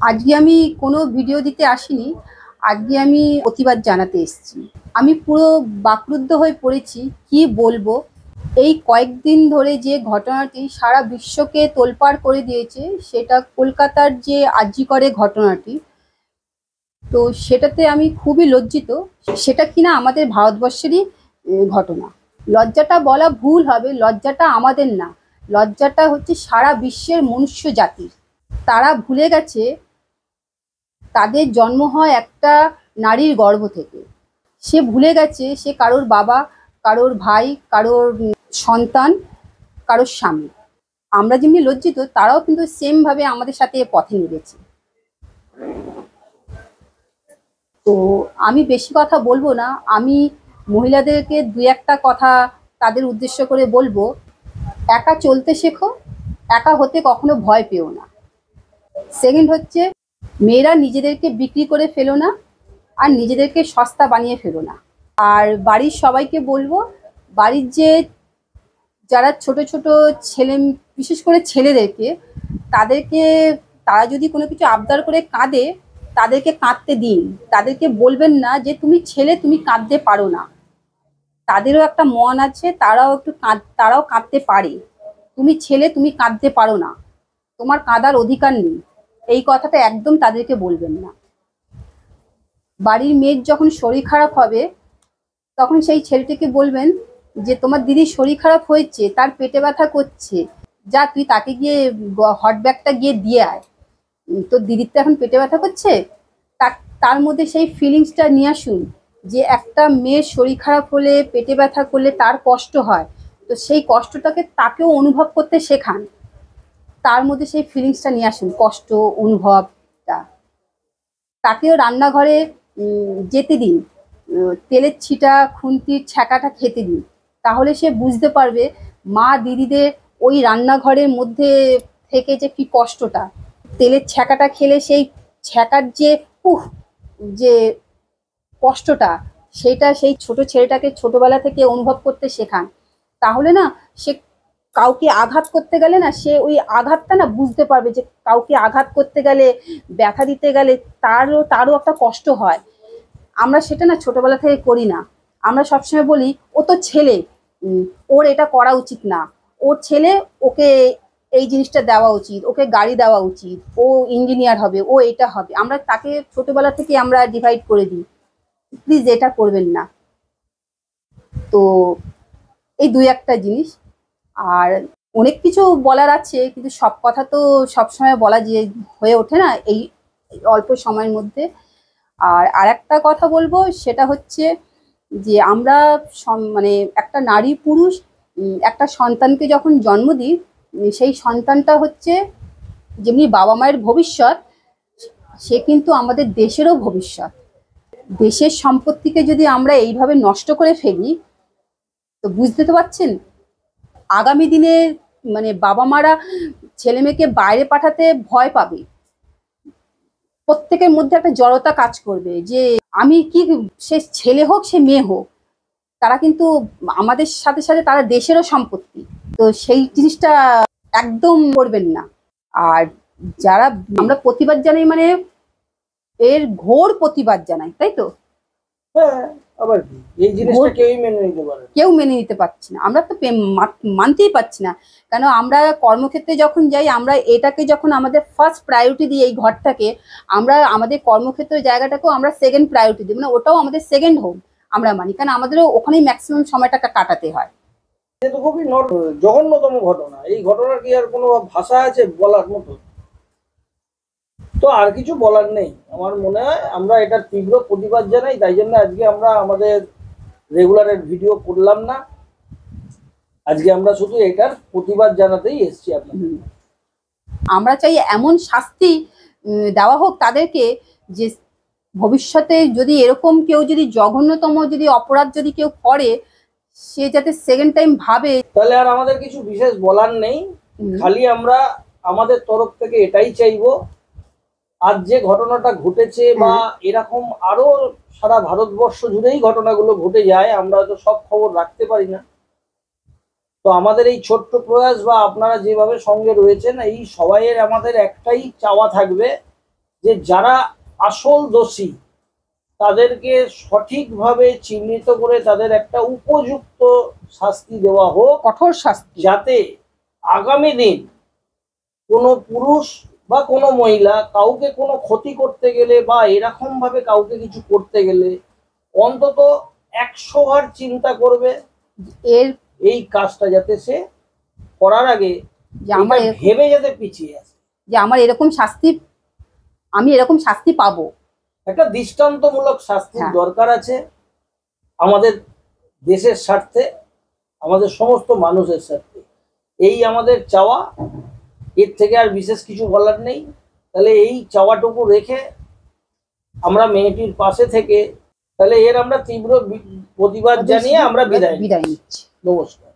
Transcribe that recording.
আজকে আমি কোনো ভিডিও দিতে আসিনি। আজকে আমি প্রতিবাদ জানাতে এসেছি। আমি পুরো বাকরুদ্ধ হয়ে পড়েছি, কি বলবো। এই কয়েকদিন ধরে যে ঘটনাটি সারা বিশ্বকে তোলপাড় করে দিয়েছে, সেটা কলকাতার যে আরজি করে ঘটনাটি, তো সেটাতে আমি খুবই লজ্জিত। সেটা কিনা আমাদের ভারতবর্ষেরই ঘটনা। লজ্জাটা বলা ভুল হবে, লজ্জাটা আমাদের না, লজ্জাটা হচ্ছে সারা বিশ্বের মনুষ্য জাতির। তারা ভুলে গেছে তাদের জন্ম হয় একটা নারীর গর্ভ থেকে। সে ভুলে গেছে সে কারোর বাবা, কারোর ভাই, কারোর সন্তান, কারোর স্বামী। আমরা যেমনি লজ্জিত, তারাও কিন্তু সেম ভাবে আমাদের সাথে পথে নেমেছে। তো আমি বেশি কথা বলবো না। আমি মহিলাদেরকে দুই একটা কথা তাদের উদ্দেশ্য করে বলবো। একা চলতে শেখো, একা হতে কখনো ভয় পেও না। সেকেন্ড হচ্ছে, মেয়েরা নিজেদেরকে বিক্রি করে ফেলো না, আর নিজেদেরকে সস্তা বানিয়ে ফেলো না। আর বাড়ির সবাইকে বলবো, বাড়ির যে যারা ছোট ছোট ছেলে, বিশেষ করে ছেলেদেরকে, তাদেরকে, তারা যদি কোনো কিছু আবদার করে কাঁদে, তাদেরকে কাঁদতে দিন। তাদেরকে বলবেন না যে তুমি ছেলে, তুমি কাঁদতে পারো না। তাদেরও একটা মন আছে, তারাও কাঁদতে পারে। তুমি ছেলে, তুমি কাঁদতে পারো না, তোমার কাঁদার অধিকার নেই, এই কথাটা একদম তাদেরকে বলবেন না। বাড়ির মেয়ের যখন শরীর খারাপ হবে, তখন সেই ছেলেটিকে বলবেন যে তোমার দিদির শরীর খারাপ হয়েছে, তার পেটে ব্যথা করছে, যা তুই তাকে গিয়ে হট ব্যাগটা গিয়ে দিয়ে আয়। তোর দিদির তো এখন পেটে ব্যথা করছে। তার মধ্যে সেই ফিলিংসটা নিয়ে আসুন, যে একটা মেয়ের শরীর খারাপ হলে, পেটে ব্যথা করলে তার কষ্ট হয়, তো সেই কষ্টটাকে তাকেও অনুভব করতে শেখান। তার মধ্যে সেই ফিলিংসটা নিয়ে আসুন, কষ্ট অনুভবটা। তাকেও রান্নাঘরে যেতে দিন, তেলের ছিটা, খুন্তির ছ্যাঁকাটা খেতে দিন। তাহলে সে বুঝতে পারবে মা দিদিদের ওই রান্নাঘরের মধ্যে থেকে যে কি কষ্টটা। তেলের ছ্যাঁকাটা খেলে সেই ছ্যাঁকার যে উহ, যে কষ্টটা, সেটা সেই ছোট ছেলেটাকে ছোটবেলা থেকে অনুভব করতে শেখান। তাহলে না, সে কাউকে আঘাত করতে গেলে না, সে ওই আঘাতটা না বুঝতে পারবে, যে কাউকে আঘাত করতে গেলে, ব্যথা দিতে গেলে তারও একটা কষ্ট হয়। আমরা সেটা না ছোটবেলা থেকে করি না। আমরা সবসময় বলি ও তো ছেলে, ওর এটা করা উচিত না, ওর ছেলে, ওকে এই জিনিসটা দেওয়া উচিত, ওকে গাড়ি দেওয়া উচিত, ও ইঞ্জিনিয়ার হবে, ও এটা হবে। আমরা তাকে ছোটবেলা থেকে আমরা ডিভাইড করে দিই। প্লিজ এটা করবেন না। তো এই দুই একটা জিনিস। আর অনেক কিছু বলার আছে, কিন্তু সব কথা তো সবসময় বলা যে হয়ে ওঠে না এই অল্প সময়ের মধ্যে। আর আরেকটা কথা বলবো, সেটা হচ্ছে যে আমরা মানে একটা নারী পুরুষ একটা সন্তানকে যখন জন্ম দিই, সেই সন্তানটা হচ্ছে যেমনি বাবা মায়ের ভবিষ্যৎ, সে কিন্তু আমাদের দেশেরও ভবিষ্যৎ। দেশের সম্পত্তিকে যদি আমরা এইভাবে নষ্ট করে ফেলি, তো বুঝতে তো পারছেন আগামী দিনে মানে বাবা মারা ছেলে মেয়েকে বাইরে পাঠাতে ভয় পাবে। প্রত্যেকের মধ্যে একটা জড়তা কাজ করবে, যে আমি কি, সে ছেলে হোক সে মেয়ে হোক, তারা কিন্তু আমাদের সাথে সাথে তারা দেশেরও সম্পত্তি। তো সেই জিনিসটা একদম করবেন না। আর যারা আমরা প্রতিবাদ জানাই, মানে এর ঘোর প্রতিবাদ জানাই, তাই তো? হ্যাঁ, আবার কি এই জিনিসটা কেউই মেনে নিতে পারে না। কেউ মেনে নিতে পারছি না, আমরা তো মানতেই পারছি না। কেন আমরা কর্মক্ষেত্রে যখন যাই, আমরা এটাকে যখন আমাদের ফার্স্ট প্রায়োরিটি দিই, এই ঘরটাকে, আমরা আমাদের কর্মক্ষেত্রের জায়গাটাকেও আমরা সেকেন্ড প্রায়োরিটি দিই, মানে ওটাও আমাদের সেকেন্ড হোম আমরা মানি, কারণ আমাদেরও ওখানেই ম্যাক্সিমাম সময়টাকে কাটাতে হয়। এটা তো খুবই জঘন্যতম ঘটনা। এই ঘটনার কি আর কোনো ভাষা আছে বলার মতো? তো আর কিছু বলার নেই। আমার মনে হয় আমরা এটার তীব্র প্রতিবাদ জানাই, তাই জন্য আজকে আমরা আমাদের রেগুলারের ভিডিও করলাম না। আজকে আমরা শুধু এটার প্রতিবাদ জানাতেই এসেছি আপনাদের। আমরা চাই এমন শাস্তি দেওয়া হোক তাদেরকে, যে ভবিষ্যতে যদি এরকম কেউ যদি জঘন্যতম যদি অপরাধ যদি কেউ করে, সে যাতে সেকেন্ড টাইম ভাবে। তাহলে আর আমাদের কিছু বিশেষ বলার নেই। খালি আমরা আমাদের তরফ থেকে এটাই চাইবো, আজ যে ঘটনাটা ঘটেছে বা এরকম আরো সারা ভারতবর্ষ জুড়েই ঘটনাগুলো ঘটে যায়, আমরা তো সব খবর রাখতে পারি না। তো আমাদের এই ছোট্ট প্রয়াস বা আপনারা যেভাবে সঙ্গে রয়েছেন, এই সবাইয়ের আমাদের একটাই চাওয়া থাকবে যে যারা আসল দোষী তাদেরকে সঠিকভাবে চিহ্নিত করে তাদের একটা উপযুক্ত শাস্তি দেওয়া হোক, কঠোর শাস্তি। যাতে আগামী দিন কোনো পুরুষ বা কোনো মহিলা কাউকে কোনো ক্ষতি করতে গেলে বা এরকম ভাবে কাউকে কিছু করতে গেলে অন্তত 100 বার চিন্তা করবে এর এই কাজটা যাতে সে করার আগে যে আমার এটা ভেবে যাতে পিছিয়ে আসে। যে আমার এরকম শাস্তি, আমি এরকম শাস্তি পাবো। একটা দৃষ্টান্তমূলক শাস্তির হ্যাঁ। দরকার আছে আমাদের দেশের স্বার্থে, আমাদের সমস্ত মানুষের স্বার্থে। এই আমাদের চাওয়া, এর থেকে আর বিশেষ কিছু বলার নেই। তাহলে এই চাওয়াটুকু রেখে আমরা মেয়েটির পাশে থেকে তাহলে এর আমরা তীব্র প্রতিবাদ জানিয়ে আমরা বিদায় নিচ্ছি। বিদায় নিচ্ছি। নমস্কার।